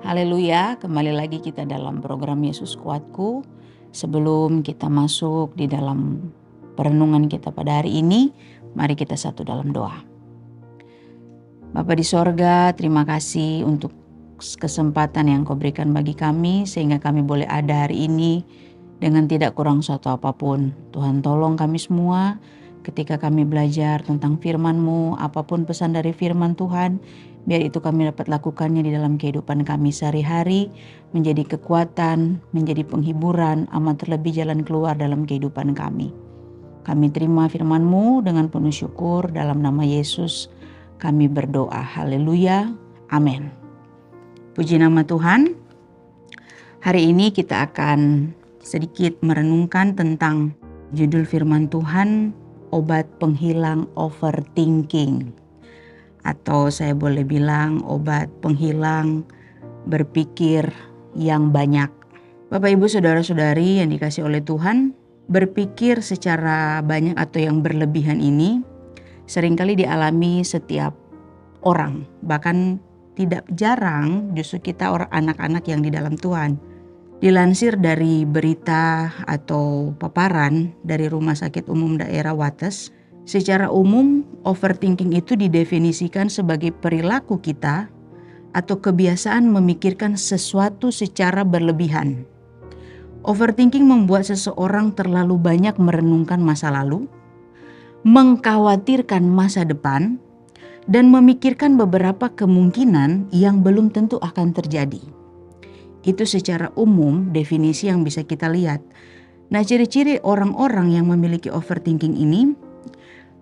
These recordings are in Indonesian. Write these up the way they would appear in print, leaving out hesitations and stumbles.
Haleluya, kembali lagi kita dalam program Yesus Kuatku. Sebelum kita masuk di dalam perenungan kita pada hari ini, mari kita satu dalam doa. Bapa di sorga, terima kasih untuk kesempatan yang Kau berikan bagi kami sehingga kami boleh ada hari ini dengan tidak kurang suatu apapun. Tuhan tolong kami semua ketika kami belajar tentang firman-Mu, apapun pesan dari firman Tuhan, biar itu kami dapat lakukannya di dalam kehidupan kami sehari-hari, menjadi kekuatan, menjadi penghiburan, amat terlebih jalan keluar dalam kehidupan kami. Kami terima firman-Mu dengan penuh syukur dalam nama Yesus. Kami berdoa, haleluya, amin. Puji nama Tuhan. Hari ini kita akan sedikit merenungkan tentang judul firman Tuhan, obat penghilang overthinking. Atau saya boleh bilang obat penghilang berpikir yang banyak. Bapak Ibu Saudara-saudari yang dikasih oleh Tuhan, berpikir secara banyak atau yang berlebihan ini seringkali dialami setiap orang. Bahkan tidak jarang justru kita orang anak-anak yang di dalam Tuhan. Dilansir dari berita atau paparan dari Rumah Sakit Umum Daerah Wates, secara umum overthinking itu didefinisikan sebagai perilaku kita atau kebiasaan memikirkan sesuatu secara berlebihan. Overthinking membuat seseorang terlalu banyak merenungkan masa lalu, mengkhawatirkan masa depan, dan memikirkan beberapa kemungkinan yang belum tentu akan terjadi. Itu secara umum definisi yang bisa kita lihat. Nah, ciri-ciri orang-orang yang memiliki overthinking ini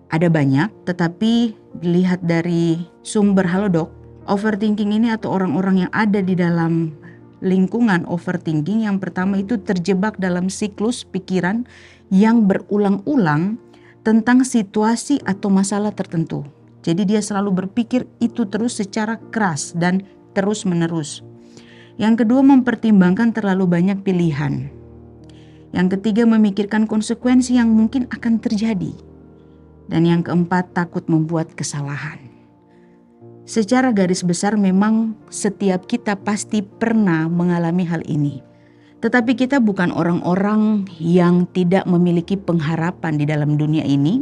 ada banyak, tetapi dilihat dari sumber Halodoc, overthinking ini atau orang-orang yang ada di dalam lingkungan overthinking, yang pertama itu terjebak dalam siklus pikiran yang berulang-ulang tentang situasi atau masalah tertentu. Jadi dia selalu berpikir itu terus secara keras dan terus-menerus. Yang kedua, mempertimbangkan terlalu banyak pilihan. Yang ketiga, memikirkan konsekuensi yang mungkin akan terjadi. Dan yang keempat, takut membuat kesalahan. Secara garis besar memang setiap kita pasti pernah mengalami hal ini. Tetapi kita bukan orang-orang yang tidak memiliki pengharapan di dalam dunia ini.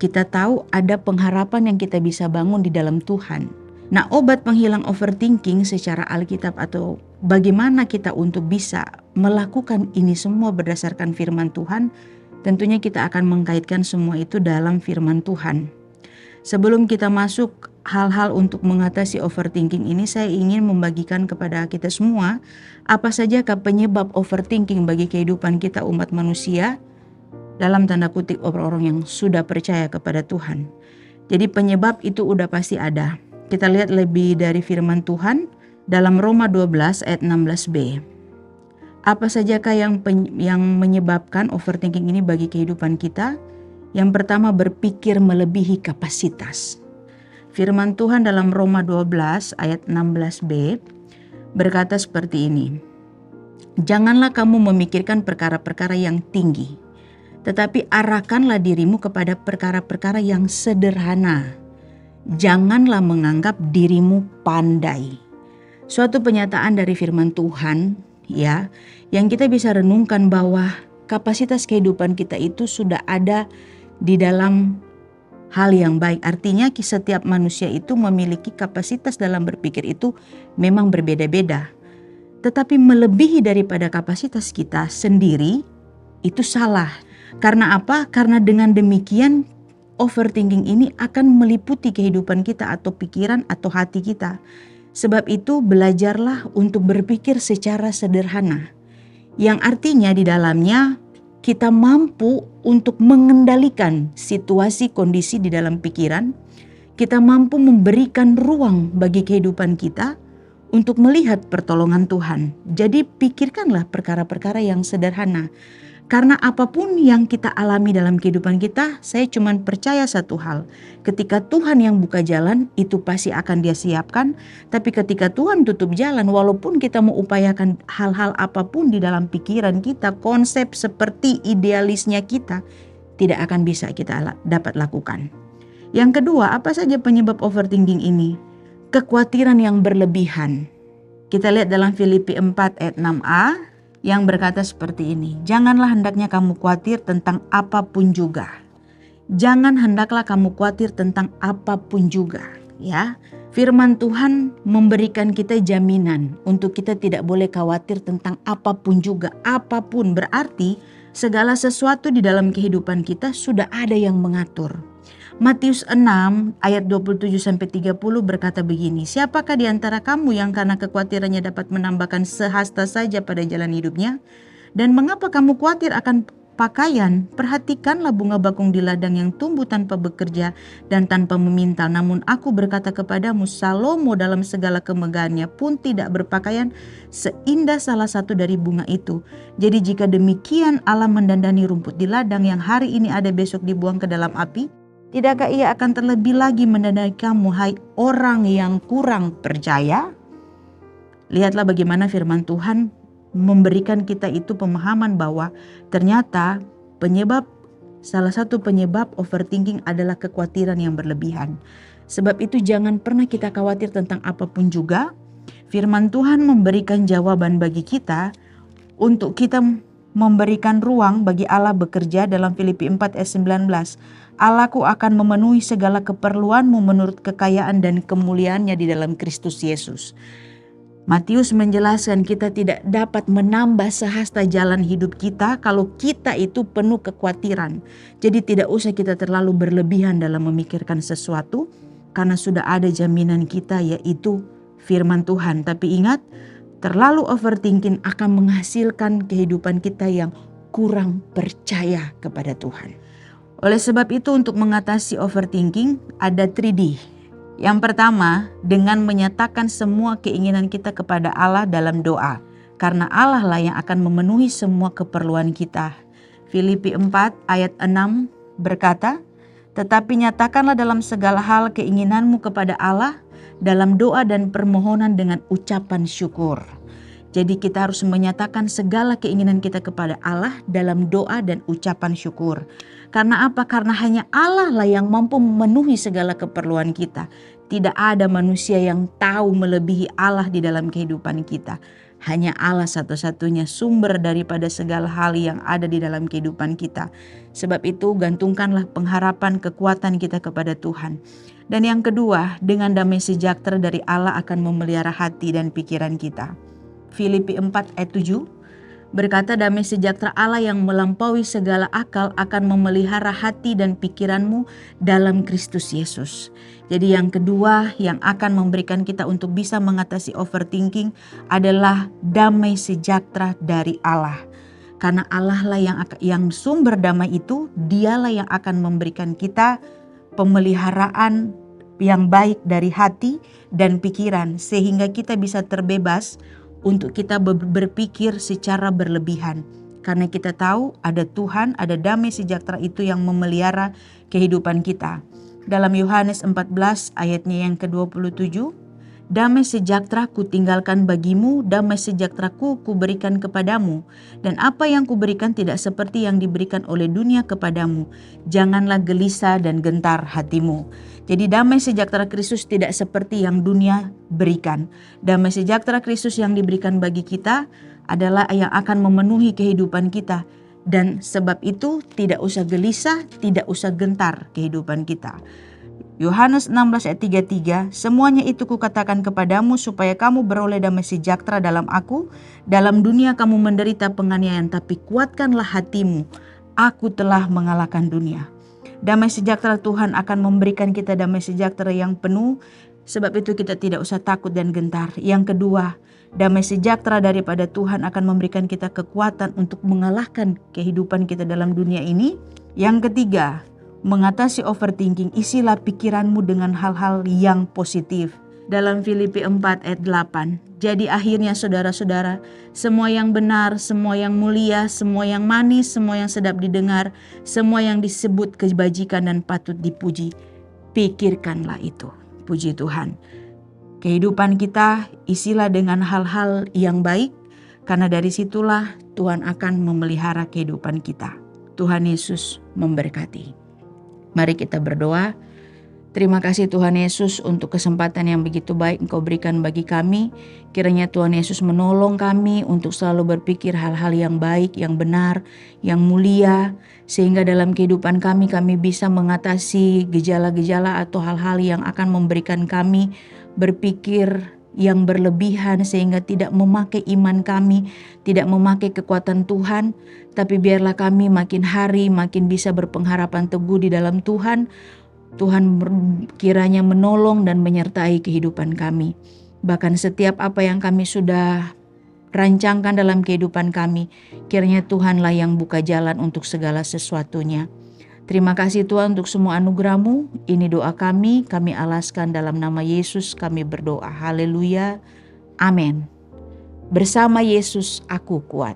Kita tahu ada pengharapan yang kita bisa bangun di dalam Tuhan. Nah, obat penghilang overthinking secara Alkitab atau bagaimana kita untuk bisa melakukan ini semua berdasarkan firman Tuhan, tentunya kita akan mengkaitkan semua itu dalam firman Tuhan. Sebelum kita masuk hal-hal untuk mengatasi overthinking ini, saya ingin membagikan kepada kita semua apa sajakah penyebab overthinking bagi kehidupan kita umat manusia, dalam tanda kutip orang-orang yang sudah percaya kepada Tuhan. Jadi penyebab itu udah pasti ada. Kita lihat lebih dari firman Tuhan dalam Roma 12 ayat 16b. Apa sajakah yang menyebabkan overthinking ini bagi kehidupan kita? Yang pertama, berpikir melebihi kapasitas. Firman Tuhan dalam Roma 12 ayat 16b berkata seperti ini. Janganlah kamu memikirkan perkara-perkara yang tinggi, tetapi arahkanlah dirimu kepada perkara-perkara yang sederhana. Janganlah menganggap dirimu pandai. Suatu pernyataan dari firman Tuhan ya, yang kita bisa renungkan bahwa kapasitas kehidupan kita itu sudah ada di dalam hal yang baik. Artinya setiap manusia itu memiliki kapasitas dalam berpikir itu memang berbeda-beda. Tetapi melebihi daripada kapasitas kita sendiri itu salah. Karena apa? Karena dengan demikian overthinking ini akan meliputi kehidupan kita atau pikiran atau hati kita. Sebab itu belajarlah untuk berpikir secara sederhana. Yang artinya di dalamnya kita mampu untuk mengendalikan situasi kondisi di dalam pikiran. Kita mampu memberikan ruang bagi kehidupan kita untuk melihat pertolongan Tuhan. Jadi pikirkanlah perkara-perkara yang sederhana. Karena apapun yang kita alami dalam kehidupan kita, saya cuma percaya satu hal. Ketika Tuhan yang buka jalan, itu pasti akan Dia siapkan. Tapi ketika Tuhan tutup jalan, walaupun kita mau upayakan hal-hal apapun di dalam pikiran kita, konsep seperti idealisnya kita, tidak akan bisa kita dapat lakukan. Yang kedua, apa saja penyebab overthinking ini? Kekhawatiran yang berlebihan. Kita lihat dalam Filipi 4 ayat 6a yang berkata seperti ini. Janganlah hendaknya kamu khawatir tentang apapun juga. Jangan hendaklah kamu khawatir tentang apapun juga. Ya, firman Tuhan memberikan kita jaminan untuk kita tidak boleh khawatir tentang apapun juga. Apapun berarti segala sesuatu di dalam kehidupan kita sudah ada yang mengatur. Matius 6 ayat 27-30 berkata begini, siapakah di antara kamu yang karena kekhawatirannya dapat menambahkan sehasta saja pada jalan hidupnya? Dan mengapa kamu khawatir akan pakaian? Perhatikanlah bunga bakung di ladang yang tumbuh tanpa bekerja dan tanpa meminta. Namun aku berkata kepadamu, Salomo dalam segala kemegahannya pun tidak berpakaian seindah salah satu dari bunga itu. Jadi jika demikian Allah mendandani rumput di ladang yang hari ini ada besok dibuang ke dalam api, tidakkah ia akan terlebih lagi mendandani kamu, hai orang yang kurang percaya? Lihatlah bagaimana firman Tuhan memberikan kita itu pemahaman bahwa ternyata salah satu penyebab overthinking adalah kekhawatiran yang berlebihan. Sebab itu jangan pernah kita khawatir tentang apapun juga. Firman Tuhan memberikan jawaban bagi kita untuk kita memberikan ruang bagi Allah bekerja dalam Filipi 4 ayat 19. Allahku akan memenuhi segala keperluanmu menurut kekayaan dan kemuliaannya di dalam Kristus Yesus. Matius menjelaskan kita tidak dapat menambah sehasta jalan hidup kita kalau kita itu penuh kekhawatiran. Jadi tidak usah kita terlalu berlebihan dalam memikirkan sesuatu karena sudah ada jaminan kita yaitu firman Tuhan. Tapi ingat, terlalu overthinking akan menghasilkan kehidupan kita yang kurang percaya kepada Tuhan. Oleh sebab itu untuk mengatasi overthinking ada 3D. Yang pertama, dengan menyatakan semua keinginan kita kepada Allah dalam doa. Karena Allah lah yang akan memenuhi semua keperluan kita. Filipi 4 ayat 6 berkata, tetapi nyatakanlah dalam segala hal keinginanmu kepada Allah dalam doa dan permohonan dengan ucapan syukur. Jadi kita harus menyatakan segala keinginan kita kepada Allah dalam doa dan ucapan syukur. Karena apa? Karena hanya Allah lah yang mampu memenuhi segala keperluan kita. Tidak ada manusia yang tahu melebihi Allah di dalam kehidupan kita. Hanya Allah satu-satunya sumber daripada segala hal yang ada di dalam kehidupan kita. Sebab itu gantungkanlah pengharapan kekuatan kita kepada Tuhan. Dan yang kedua, dengan damai sejahtera dari Allah akan memelihara hati dan pikiran kita. Filipi 4 ayat 7 berkata, damai sejahtera Allah yang melampaui segala akal akan memelihara hati dan pikiranmu dalam Kristus Yesus. Jadi yang kedua yang akan memberikan kita untuk bisa mengatasi overthinking adalah damai sejahtera dari Allah. Karena Allah lah yang sumber damai itu, dialah yang akan memberikan kita pemeliharaan yang baik dari hati dan pikiran. Sehingga kita bisa terbebas untuk kita berpikir secara berlebihan. Karena kita tahu ada Tuhan, ada damai sejahtera itu yang memelihara kehidupan kita. Dalam Yohanes 14 ayatnya yang ke-27, damai sejahtera ku tinggalkan bagimu, damai sejahtera ku berikan kepadamu. Dan apa yang ku berikan tidak seperti yang diberikan oleh dunia kepadamu. Janganlah gelisah dan gentar hatimu. Jadi damai sejahtera Kristus tidak seperti yang dunia berikan. Damai sejahtera Kristus yang diberikan bagi kita adalah yang akan memenuhi kehidupan kita. Dan sebab itu tidak usah gelisah, tidak usah gentar kehidupan kita. Yohanes 16 ayat 33, semuanya itu kukatakan kepadamu supaya kamu beroleh damai sejahtera dalam aku. Dalam dunia kamu menderita penganiayaan, tapi kuatkanlah hatimu. Aku telah mengalahkan dunia. Damai sejahtera Tuhan akan memberikan kita damai sejahtera yang penuh. Sebab itu kita tidak usah takut dan gentar. Yang kedua, damai sejahtera daripada Tuhan akan memberikan kita kekuatan untuk mengalahkan kehidupan kita dalam dunia ini. Yang ketiga, mengatasi overthinking, isilah pikiranmu dengan hal-hal yang positif. Dalam Filipi 4 ayat 8, jadi akhirnya saudara-saudara, semua yang benar, semua yang mulia, semua yang manis, semua yang sedap didengar, semua yang disebut kebajikan dan patut dipuji, pikirkanlah itu. Puji Tuhan. Kehidupan kita isilah dengan hal-hal yang baik, karena dari situlah Tuhan akan memelihara kehidupan kita. Tuhan Yesus memberkati. Mari kita berdoa. Terima kasih Tuhan Yesus untuk kesempatan yang begitu baik Engkau berikan bagi kami. Kiranya Tuhan Yesus menolong kami untuk selalu berpikir hal-hal yang baik, yang benar, yang mulia. Sehingga dalam kehidupan kami bisa mengatasi gejala-gejala atau hal-hal yang akan memberikan kami berpikir yang berlebihan sehingga tidak memakai iman kami, tidak memakai kekuatan Tuhan. Tapi biarlah kami makin hari makin bisa berpengharapan teguh di dalam Tuhan. Tuhan kiranya menolong dan menyertai kehidupan kami. Bahkan setiap apa yang kami sudah rancangkan dalam kehidupan kami, kiranya Tuhanlah yang buka jalan untuk segala sesuatunya. Terima kasih Tuhan untuk semua anugerah-Mu. Ini doa kami alaskan dalam nama Yesus kami berdoa. Haleluya. Amin. Bersama Yesus aku kuat.